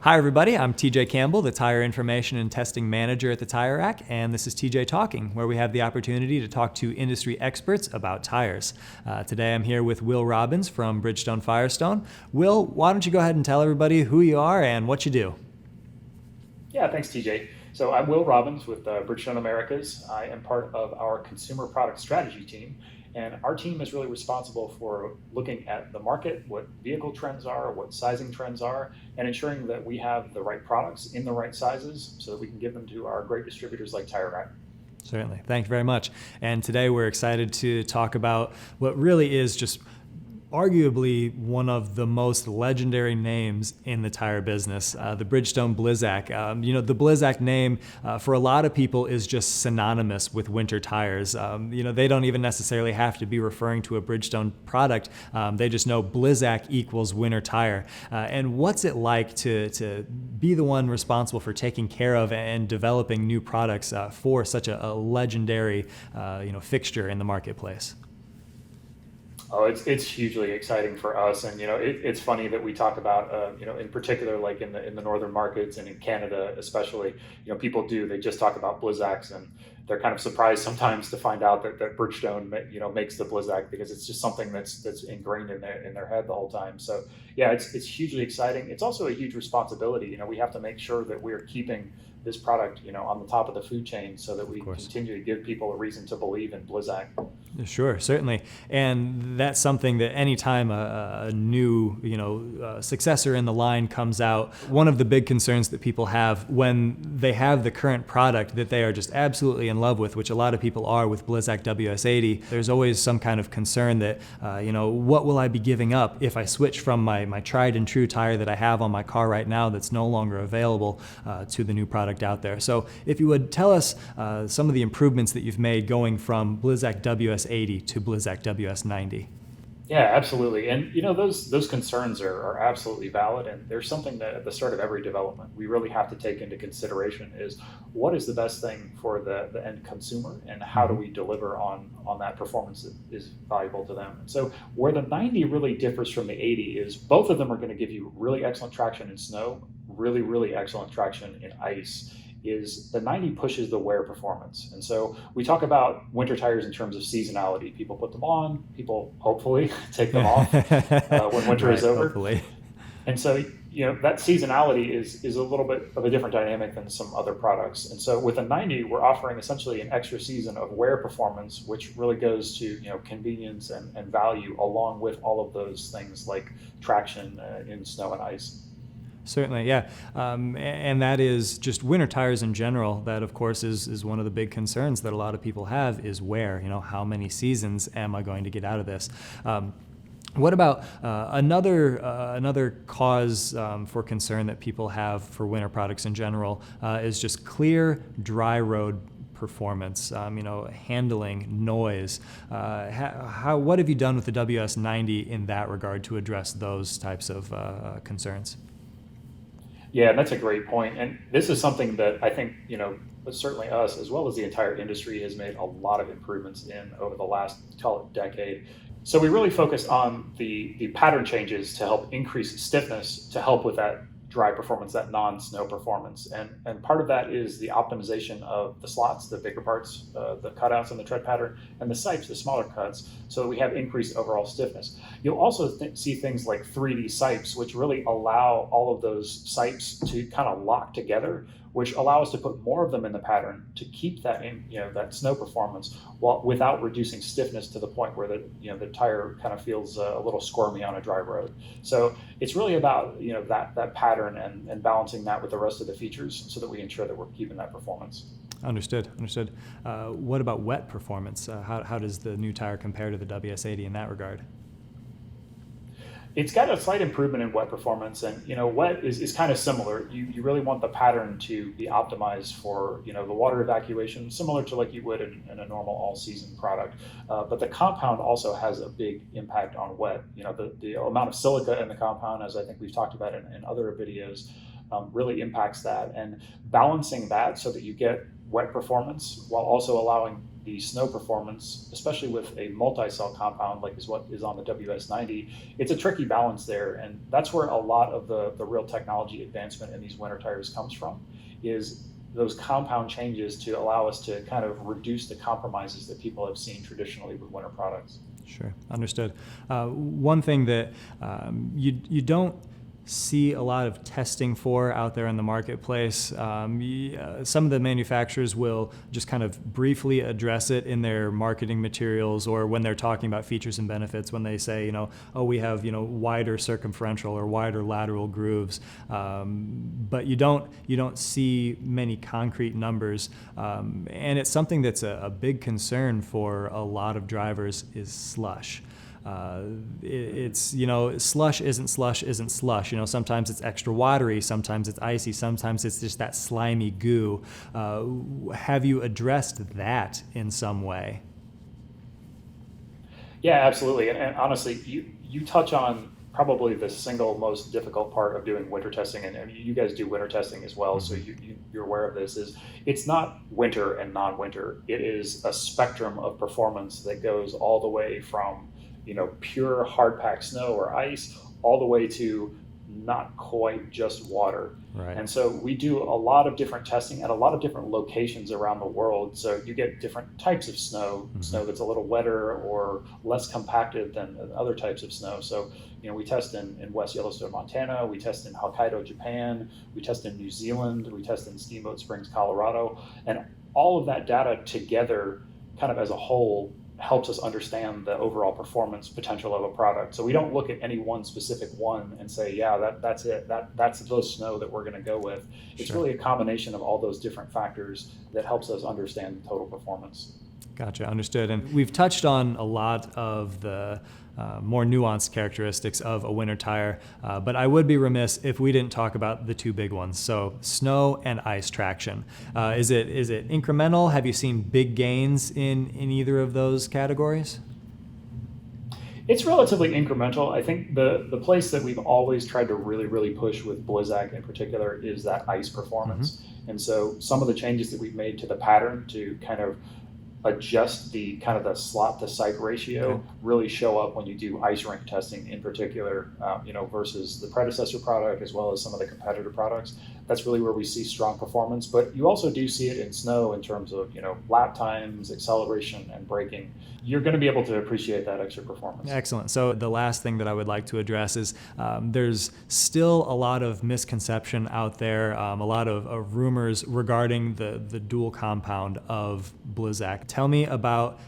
Hi everybody, I'm TJ Campbell, the Tire Information and Testing Manager at the Tire Rack, and this is TJ Talking, where we have the opportunity to talk to industry experts about tires. Today I'm here with Will Robbins from Bridgestone Firestone. Will, why don't you go ahead and tell everybody who you are and what you do? Yeah, thanks, TJ. So I'm Will Robbins with Bridgestone Americas. I am part of our consumer product strategy team, and our team is really responsible for looking at the market, what vehicle trends are, what sizing trends are, and ensuring that we have the right products in the right sizes so that we can give them to our great distributors like Tire Rack. Certainly. Thank you very much. And today we're excited to talk about what really is just arguably one of the most legendary names in the tire business, the Bridgestone Blizzak. The Blizzak name for a lot of people is just synonymous with winter tires. They don't even necessarily have to be referring to a Bridgestone product. They just know Blizzak equals winter tire. And what's it like to be the one responsible for taking care of and developing new products for such a legendary fixture in the marketplace? Oh, it's hugely exciting for us, and it's funny that we talk about in particular, like in the northern markets and in Canada especially, people they just talk about Blizzaks, and they're kind of surprised sometimes to find out that Bridgestone makes the Blizzak, because it's just something that's ingrained in their head the whole time. So yeah, it's hugely exciting. It's also a huge responsibility. We have to make sure that we're keeping this product on the top of the food chain so that we Of course. continue to give people a reason to believe in Blizzak. Sure, certainly. And that's something that anytime a new, successor in the line comes out, one of the big concerns that people have when they have the current product that they are just absolutely in love with, which a lot of people are with Blizzak WS90, there's always some kind of concern that, what will I be giving up if I switch from my tried and true tire that I have on my car right now that's no longer available to the new product out there. So if you would tell us some of the improvements that you've made going from Blizzak WS80 to Blizzak WS90. Yeah, absolutely. And those concerns are absolutely valid, and there's something that at the start of every development we really have to take into consideration is what is the best thing for the end consumer, and how do we deliver on that performance that is valuable to them. And so where the 90 really differs from the 80 is both of them are going to give you really excellent traction in snow, really, really excellent traction in ice. Is the 90 pushes the wear performance. And so we talk about winter tires in terms of seasonality. People put them on, people hopefully take them off when winter Right, is over. hopefully. And so, that seasonality is a little bit of a different dynamic than some other products. And so with a 90, we're offering essentially an extra season of wear performance, which really goes to, convenience and value, along with all of those things like traction in snow and ice. Certainly, yeah. And that is just winter tires in general. That, of course, is one of the big concerns that a lot of people have is wear. How many seasons am I going to get out of this? What about another cause for concern that people have for winter products in general is just clear, dry road performance, handling, noise. What have you done with the WS90 in that regard to address those types of concerns? Yeah, that's a great point. And this is something that I think, certainly us, as well as the entire industry, has made a lot of improvements in over the last, call it, decade. So we really focused on the pattern changes to help increase stiffness to help with that dry performance, that non-snow performance. And part of that is the optimization of the slots, the bigger parts, the cutouts in the tread pattern, and the sipes, the smaller cuts, so that we have increased overall stiffness. You'll also see things like 3D sipes, which really allow all of those sipes to kind of lock together, which allow us to put more of them in the pattern to keep that that snow performance without reducing stiffness to the point where the tire kind of feels a little squirmy on a dry road. So it's really about that pattern and balancing that with the rest of the features so that we ensure that we're keeping that performance. Understood. What about wet performance? How does the new tire compare to the WS80 in that regard? It's got a slight improvement in wet performance, and wet is kind of similar. You really want the pattern to be optimized for the water evacuation, similar to like you would in a normal all-season product. But the compound also has a big impact on wet. The amount of silica in the compound, as I think we've talked about in other videos, really impacts that. And balancing that so that you get wet performance while also allowing the snow performance, especially with a multi-cell compound like is what is on the WS90, it's a tricky balance there. And that's where a lot of the real technology advancement in these winter tires comes from, is those compound changes to allow us to kind of reduce the compromises that people have seen traditionally with winter products. Sure, understood. One thing that you don't see a lot of testing for out there in the marketplace. Some of the manufacturers will just kind of briefly address it in their marketing materials, or when they're talking about features and benefits, when they say, oh, we have, wider circumferential or wider lateral grooves. But you don't see many concrete numbers. And it's something that's a big concern for a lot of drivers is slush. It's, slush isn't slush. Sometimes it's extra watery, sometimes it's icy, sometimes it's just that slimy goo. Have you addressed that in some way? Yeah, absolutely. And honestly, you touch on probably the single most difficult part of doing winter testing, and you guys do winter testing as well, so you're aware of this, is it's not winter and non-winter. It is a spectrum of performance that goes all the way from pure hard packed snow or ice, all the way to not quite just water. Right. And so we do a lot of different testing at a lot of different locations around the world. So you get different types of snow, snow that's a little wetter or less compacted than other types of snow. So, we test in West Yellowstone, Montana, we test in Hokkaido, Japan, we test in New Zealand, we test in Steamboat Springs, Colorado, and all of that data together kind of as a whole helps us understand the overall performance potential of a product. So we don't look at any one specific one and say, yeah, that's it. That's the snow that we're going to go with. It's really a combination of all those different factors that helps us understand the total performance. Gotcha, understood. And we've touched on a lot of the more nuanced characteristics of a winter tire, but I would be remiss if we didn't talk about the two big ones. So snow and ice traction. Is it incremental? Have you seen big gains in either of those categories? It's relatively incremental. I think the place that we've always tried to really, really push with Blizzak in particular is that ice performance. And so some of the changes that we've made to the pattern to kind of adjust the kind of the slot to sight ratio really show up when you do ice rink testing in particular, versus the predecessor product as well as some of the competitor products. That's really where we see strong performance, but you also do see it in snow in terms of, lap times, acceleration, and braking. You're going to be able to appreciate that extra performance. Excellent. So the last thing that I would like to address is there's still a lot of misconception out there, a lot of rumors regarding the dual compound of Blizzak. Tell me about,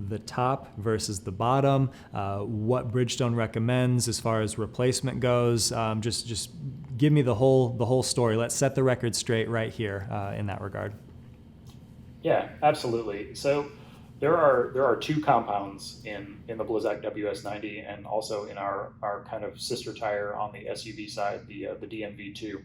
the top versus the bottom, what Bridgestone recommends as far as replacement goes. Just give me the whole story. Let's set the record straight right here in that regard. Yeah, absolutely. So there are two compounds in the Blizzak WS90 and also in our kind of sister tire on the SUV side, the DMV2.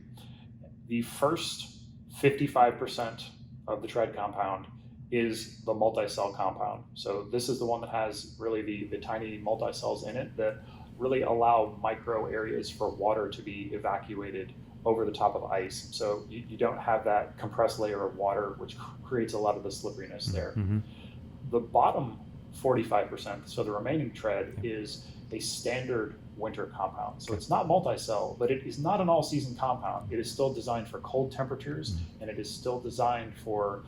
The first 55% of the tread compound is the multi-cell compound. So this is the one that has really the tiny multi-cells in it that really allow micro areas for water to be evacuated over the top of ice. So you don't have that compressed layer of water, which creates a lot of the slipperiness there. The bottom 45%, so the remaining tread, is a standard winter compound. So it's not multi-cell, but it is not an all-season compound. It is still designed for cold temperatures, and it is still designed for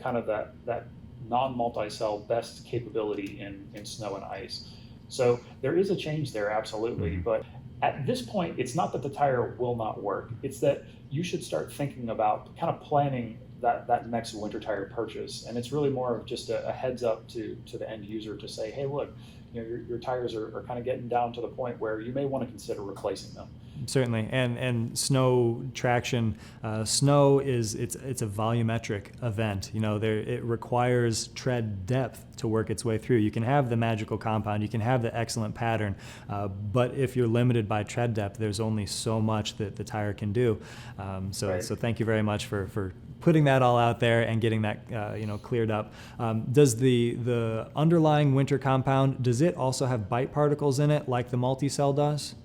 kind of that non-multi-cell best capability in snow and ice. So there is a change there, absolutely. But at this point, it's not that the tire will not work. It's that you should start thinking about kind of planning that next winter tire purchase. And it's really more of just a heads up to the end user to say, hey, look, your tires are kind of getting down to the point where you may want to consider replacing them. Certainly, and snow traction, snow it's a volumetric event. It requires tread depth to work its way through. You can have the magical compound, you can have the excellent pattern, but if you're limited by tread depth, there's only so much that the tire can do. So thank you very much for putting that all out there and getting that cleared up. Does the underlying winter compound, does it also have bite particles in it like the multi-cell does?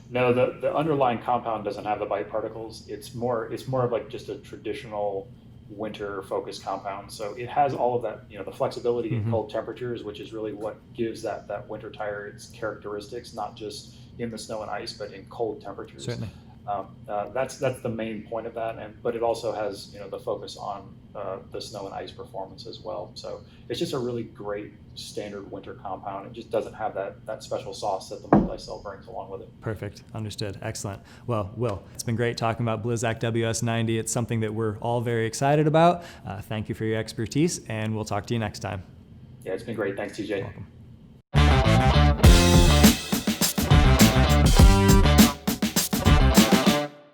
No, the underlying compound doesn't have the bite particles. It's more of like just a traditional winter focused compound. So it has all of that, the flexibility in cold temperatures, which is really what gives that winter tire its characteristics, not just in the snow and ice, but in cold temperatures. Certainly. That's the main point of that, but it also has the focus on the snow and ice performance as well. So it's just a really great standard winter compound. It just doesn't have that special sauce that the multi-cell brings along with it. Perfect. Understood. Excellent. Well, Will, it's been great talking about Blizzak WS90. It's something that we're all very excited about. Thank you for your expertise, and we'll talk to you next time. Yeah, it's been great. Thanks, TJ. Welcome.